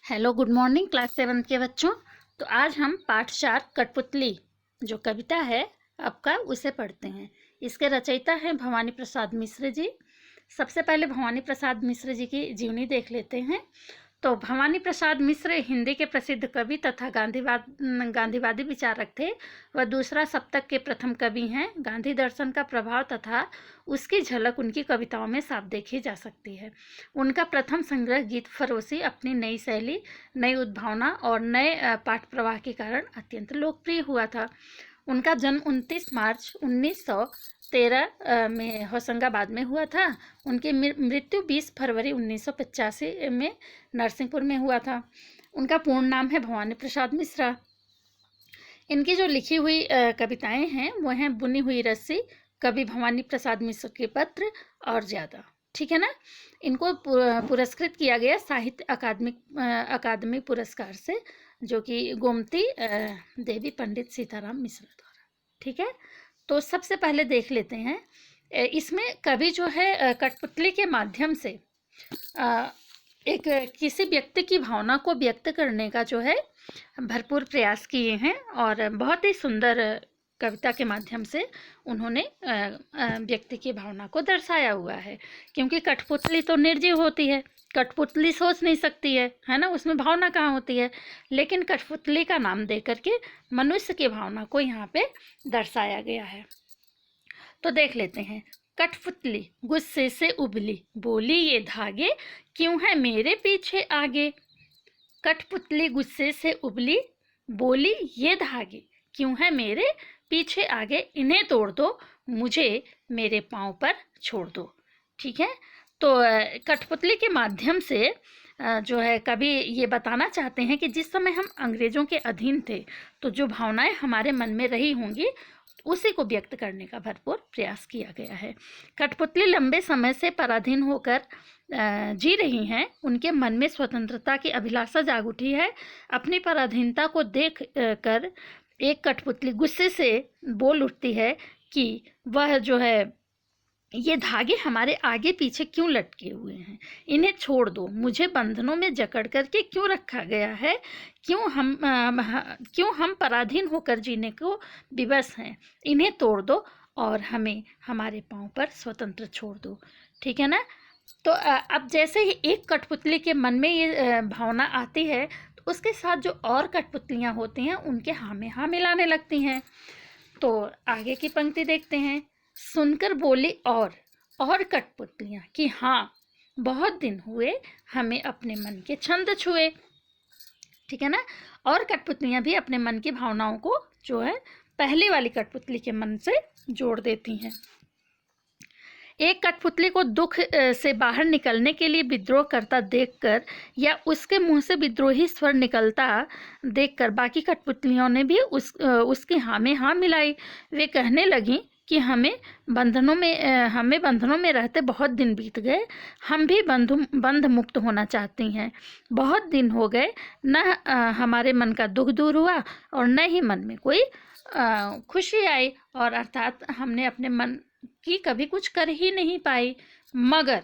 Hello good morning class 7 के बच्चों। तो आज हम पाठ 4 कठपुतली जो कविता है आपका उसे पढ़ते हैं। इसके रचयिता हैं भवानी प्रसाद मिश्र जी। सबसे पहले भवानी प्रसाद मिश्र जी की जीवनी देख लेते हैं। तो भवानी प्रसाद मिश्र हिंदी के प्रसिद्ध कवि तथा गांधीवादी विचारक थे। वह दूसरा शतक के प्रथम कवि हैं। गांधी दर्शन का प्रभाव तथा उसकी झलक उनकी कविताओं में साफ देखी जा सकती है। उनका प्रथम संग्रह गीत फरोशी अपनी नई शैली, नई उद्भावना और नए पाठ प्रवाह के कारण अत्यंत लोकप्रिय हुआ था। उनका जन्म 29 मार्च 1913 में होशंगाबाद में हुआ था। उनकी मृत्यु 20 फरवरी 1985 में नरसिंहपुर में हुआ था। उनका पूर्ण नाम है भवानी प्रसाद मिश्रा। इनकी जो लिखी हुई कविताएं हैं वो हैं बुनी हुई रस्सी, कवि भवानी प्रसाद मिश्र के पत्र और ज़्यादा। ठीक है ना। इनको पुरस्कृत किया गया साहित्य अकादमी पुरस्कार से, जो कि गोमती देवी पंडित सीताराम मिश्र द्वारा। ठीक है। तो सबसे पहले देख लेते हैं, इसमें कवि जो है कठपुतली के माध्यम से एक किसी व्यक्ति की भावना को व्यक्त करने का जो है भरपूर प्रयास किए हैं और बहुत ही सुंदर कविता के माध्यम से उन्होंने व्यक्ति की भावना को दर्शाया हुआ है। क्योंकि कठपुतली तो निर्जीव होती है, कठपुतली सोच नहीं सकती है ना, उसमें भावना कहाँ होती है। लेकिन कठपुतली का नाम दे करके मनुष्य की भावना को यहाँ पे दर्शाया गया है। तो देख लेते हैं। कठपुतली गुस्से से उबली, बोली ये धागे क्यों है मेरे पीछे आगे। कठपुतली गुस्से से उबली, बोली ये धागे क्यों है मेरे पीछे आगे, इन्हें तोड़ दो मुझे मेरे पाँव पर छोड़ दो। ठीक है। तो कठपुतली के माध्यम से जो है कवि ये बताना चाहते हैं कि जिस समय हम अंग्रेजों के अधीन थे तो जो भावनाएं हमारे मन में रही होंगी उसी को व्यक्त करने का भरपूर प्रयास किया गया है। कठपुतली लंबे समय से पराधीन होकर जी रही हैं। उनके मन में स्वतंत्रता की अभिलाषा जाग उठी है। अपनी पराधीनता को देख कर एक कठपुतली गुस्से से बोल उठती है कि वह जो है ये धागे हमारे आगे पीछे क्यों लटके हुए हैं, इन्हें छोड़ दो, मुझे बंधनों में जकड़ करके क्यों रखा गया है, क्यों हम पराधीन होकर जीने को विवश हैं, इन्हें तोड़ दो और हमें हमारे पाँव पर स्वतंत्र छोड़ दो। ठीक है ना। तो अब जैसे ही एक कठपुतली के मन में ये भावना आती है तो उसके साथ जो और कठपुतलियाँ होती हैं उनके हाँ में हाँ मिलाने लगती हैं। तो आगे की पंक्ति देखते हैं। सुनकर बोली और कठपुतलियाँ कि हाँ बहुत दिन हुए हमें अपने मन के छंद छुए। ठीक है ना। और कठपुतलियाँ भी अपने मन की भावनाओं को जो है पहली वाली कठपुतली के मन से जोड़ देती हैं। एक कठपुतली को दुख से बाहर निकलने के लिए विद्रोह करता देखकर या उसके मुंह से विद्रोही स्वर निकलता देखकर बाकी कठपुतलियों ने भी उसकी हाँ में हाँ मिलाई। वे कहने लगीं कि हमें बंधनों में रहते बहुत दिन बीत गए, हम भी बंध मुक्त होना चाहती हैं। बहुत दिन हो गए, न हमारे मन का दुख दूर हुआ और न ही मन में कोई खुशी आई, और अर्थात हमने अपने मन की कभी कुछ कर ही नहीं पाई। मगर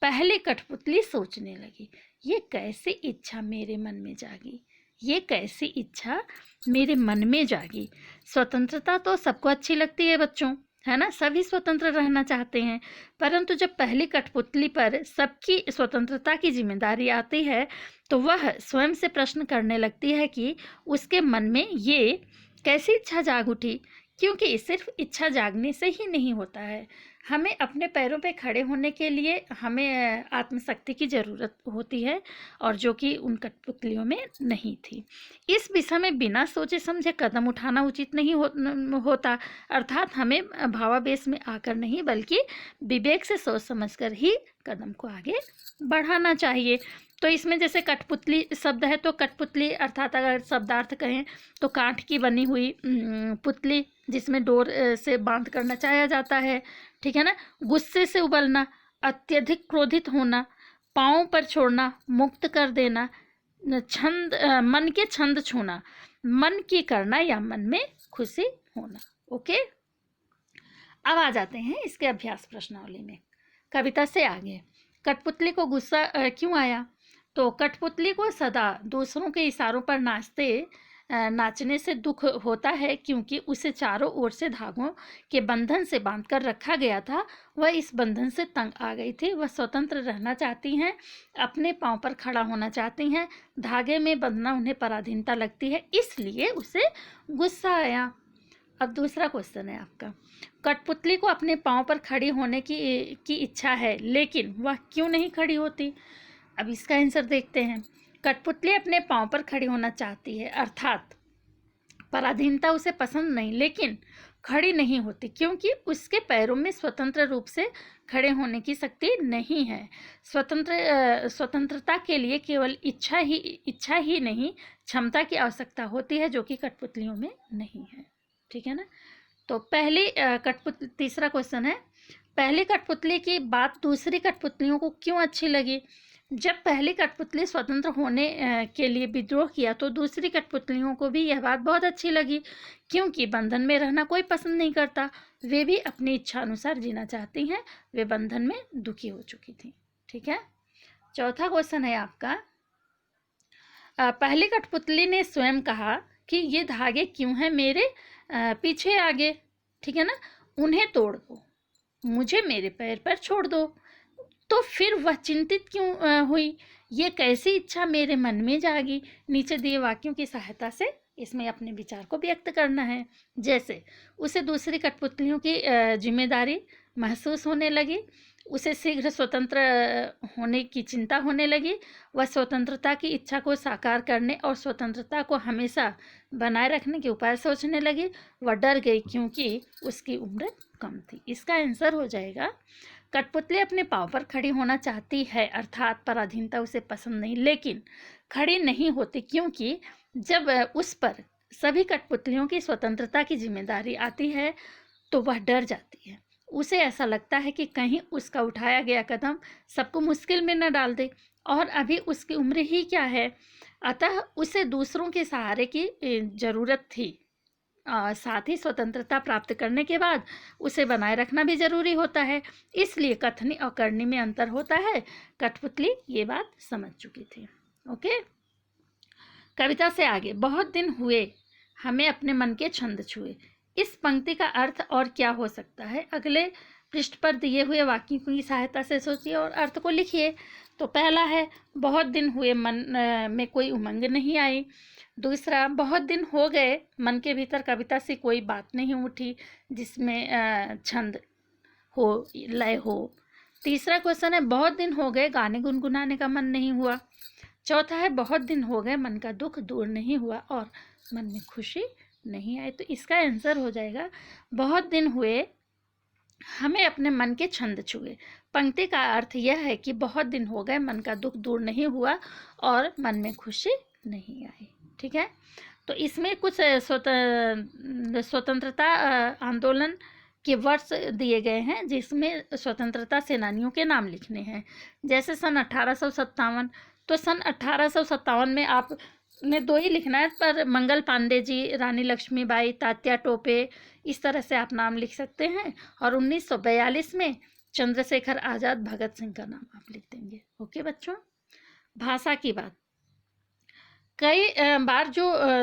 पहले कठपुतली सोचने लगी, ये कैसी इच्छा मेरे मन में जागी, ये कैसी इच्छा मेरे मन में जागी। स्वतंत्रता तो सबको अच्छी लगती है बच्चों, है ना, सभी स्वतंत्र रहना चाहते हैं। परंतु जब पहली कठपुतली पर सबकी स्वतंत्रता की जिम्मेदारी आती है तो वह स्वयं से प्रश्न करने लगती है कि उसके मन में ये कैसी इच्छा जाग उठी। क्योंकि सिर्फ इच्छा जागने से ही नहीं होता है, हमें अपने पैरों पे खड़े होने के लिए हमें आत्मशक्ति की ज़रूरत होती है, और जो कि उन कठपुतलियों में नहीं थी। इस विषय में बिना सोचे समझे कदम उठाना उचित नहीं होता। अर्थात हमें भावावेश में आकर नहीं बल्कि विवेक से सोच समझकर ही कदम को आगे बढ़ाना चाहिए। तो इसमें जैसे कठपुतली शब्द है तो कठपुतली अर्थात अगर शब्दार्थ कहें तो काठ की बनी हुई पुतली जिसमें डोर से बांध कर नचाया जाता है। ठीक है ना। गुस्से से उबलना, अत्यधिक क्रोधित होना, पाँव पर छोड़ना, मुक्त कर देना, मन के छंद छूना, मन की करना या मन में खुशी होना। ओके। अब आ जाते हैं इसके अभ्यास प्रश्नावली में। कविता से आगे। कठपुतली को गुस्सा क्यों आया। तो कठपुतली को सदा दूसरों के इशारों पर नाचने से दुख होता है, क्योंकि उसे चारों ओर से धागों के बंधन से बांधकर रखा गया था। वह इस बंधन से तंग आ गई थी। वह स्वतंत्र रहना चाहती हैं, अपने पांव पर खड़ा होना चाहती हैं। धागे में बंधना उन्हें पराधीनता लगती है, इसलिए उसे गुस्सा आया। अब दूसरा क्वेश्चन है आपका, कठपुतली को अपने पांव पर खड़ी होने की इच्छा है, लेकिन वह क्यों नहीं खड़ी होती? अब इसका आंसर देखते हैं। कठपुतली अपने पांव पर खड़ी होना चाहती है, अर्थात पराधीनता उसे पसंद नहीं, लेकिन खड़ी नहीं होती क्योंकि उसके पैरों में स्वतंत्र रूप से खड़े होने की शक्ति नहीं है। स्वतंत्रता के लिए केवल इच्छा ही नहीं, क्षमता की आवश्यकता होती है, जो कि कठपुतलियों में नहीं है। ठीक है ना। तो तीसरा क्वेश्चन है, पहली कठपुतली की बात दूसरी कठपुतलियों को क्यों अच्छी लगी? जब पहली कठपुतली स्वतंत्र होने के लिए विद्रोह किया तो दूसरी कठपुतलियों को भी यह बात बहुत अच्छी लगी, क्योंकि बंधन में रहना कोई पसंद नहीं करता। वे भी अपनी इच्छा अनुसार जीना चाहती हैं। वे बंधन में दुखी हो चुकी थी। ठीक है। चौथा क्वेश्चन है आपका, पहली कठपुतली ने स्वयं कहा कि ये धागे क्यों हैं मेरे पीछे आगे, ठीक है ना, उन्हें तोड़ दो, मुझे मेरे पैर पर छोड़ दो। तो फिर वह चिंतित क्यों हुई? ये कैसी इच्छा मेरे मन में जागी? नीचे दिए वाक्यों की सहायता से इसमें अपने विचार को व्यक्त करना है। जैसे उसे दूसरी कठपुतलियों की जिम्मेदारी महसूस होने लगी, उसे शीघ्र स्वतंत्र होने की चिंता होने लगी, वह स्वतंत्रता की इच्छा को साकार करने और स्वतंत्रता को हमेशा बनाए रखने के उपाय सोचने लगी, वह डर गई क्योंकि उसकी उम्र कम थी। इसका आंसर हो जाएगा, कठपुतली अपने पांव पर खड़ी होना चाहती है, अर्थात पराधीनता उसे पसंद नहीं, लेकिन खड़ी नहीं होती क्योंकि जब उस पर सभी कठपुतलियों की स्वतंत्रता की जिम्मेदारी आती है तो वह डर जाती है। उसे ऐसा लगता है कि कहीं उसका उठाया गया कदम सबको मुश्किल में न डाल दे, और अभी उसकी उम्र ही क्या है। अतः उसे दूसरों के सहारे की ज़रूरत थी। साथ ही स्वतंत्रता प्राप्त करने के बाद उसे बनाए रखना भी जरूरी होता है, इसलिए कथनी और करनी में अंतर होता है। कठपुतली ये बात समझ चुकी थी। ओके। कविता से आगे, बहुत दिन हुए हमें अपने मन के छंद छुए। इस पंक्ति का अर्थ और क्या हो सकता है? अगले पृष्ठ पर दिए हुए वाक्यों की सहायता से सोचिए और अर्थ को लिखिए। तो पहला है, बहुत दिन हुए मन में कोई उमंग नहीं आई। दूसरा, बहुत दिन हो गए मन के भीतर कविता से कोई बात नहीं उठी जिसमें छंद हो, लय हो। तीसरा क्वेश्चन है, बहुत दिन हो गए गाने गुनगुनाने का मन नहीं हुआ। चौथा है, बहुत दिन हो गए मन का दुख दूर नहीं हुआ और मन में खुशी नहीं आई। तो इसका आंसर हो जाएगा, बहुत दिन हुए हमें अपने मन के छंद छुए। पंक्ति का अर्थ यह है कि बहुत दिन हो गए मन का दुख दूर नहीं हुआ और मन में खुशी नहीं आई। ठीक है। तो इसमें कुछ स्वतंत्रता आंदोलन के वर्ष दिए गए हैं, जिसमें स्वतंत्रता सेनानियों के नाम लिखने हैं। जैसे सन 1857, तो सन 1857 में आपने 2 ही लिखना है, पर मंगल पांडे जी, रानी लक्ष्मीबाई, तात्या टोपे, इस तरह से आप नाम लिख सकते हैं। और 1942 में चंद्रशेखर आज़ाद, भगत सिंह का नाम आप लिख देंगे। ओके बच्चों। भाषा की बात, कई बार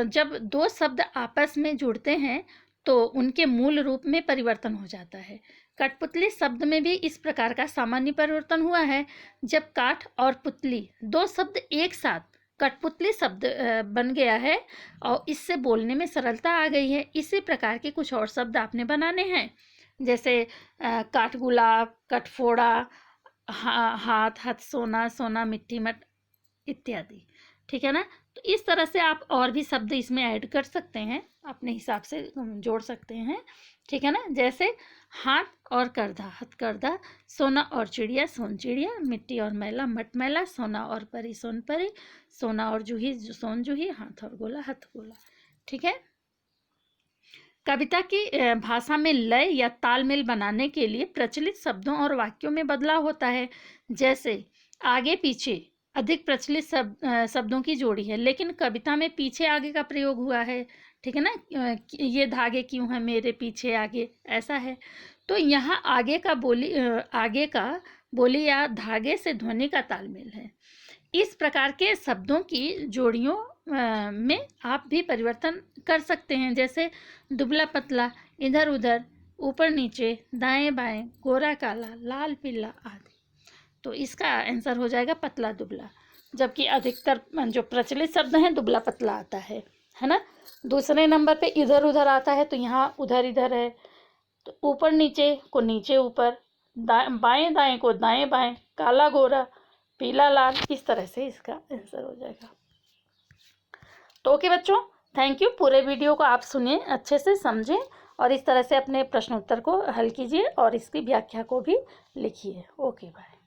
जब 2 शब्द आपस में जुड़ते हैं तो उनके मूल रूप में परिवर्तन हो जाता है। कठपुतली शब्द में भी इस प्रकार का सामान्य परिवर्तन हुआ है। जब काठ और पुतली 2 शब्द एक साथ कठपुतली शब्द बन गया है और इससे बोलने में सरलता आ गई है। इसी प्रकार के कुछ और शब्द आपने बनाने हैं, जैसे काठगुलाब, कठफोड़ा, हाथ, हथसोना, सोना, मिट्टी मट इत्यादि। ठीक है ना। तो इस तरह से आप और भी शब्द इसमें ऐड कर सकते हैं, अपने हिसाब से जोड़ सकते हैं। ठीक है ना। जैसे हाथ और करधा, हथकरधा, सोना और चिड़िया, सोन चिड़िया, मिट्टी और मैला, मट मैला, सोना और परी, सोन परी, सोना और जूही, सोन जूही, हाथ और गोला, हथ गोला। ठीक है। कविता की भाषा में लय या तालमेल बनाने के लिए प्रचलित शब्दों और वाक्यों में बदलाव होता है। जैसे आगे पीछे अधिक प्रचलित शब्दों की जोड़ी है, लेकिन कविता में पीछे आगे का प्रयोग हुआ है। ठीक है ना। ये धागे क्यों हैं मेरे पीछे आगे, ऐसा है। तो यहाँ आगे का बोली या धागे से ध्वनि का तालमेल है। इस प्रकार के शब्दों की जोड़ियों में आप भी परिवर्तन कर सकते हैं, जैसे दुबला पतला, इधर उधर, ऊपर नीचे, दाएं बाएं, गोरा काला, लाल पीला आदि। तो इसका आंसर हो जाएगा पतला दुबला, जबकि अधिकतर जो प्रचलित शब्द हैं दुबला पतला आता है ना। दूसरे नंबर पे इधर उधर आता है, तो यहाँ उधर इधर है, तो ऊपर नीचे को नीचे ऊपर, बाएं दाएं को दाएं बाएं, काला गोरा, पीला लाल, इस तरह से इसका आंसर हो जाएगा। तो ओके बच्चों, थैंक यू। पूरे वीडियो को आप सुनिए, अच्छे से समझें और इस तरह से अपने प्रश्न उत्तर को हल कीजिए और इसकी व्याख्या को भी लिखिए। Okay bye.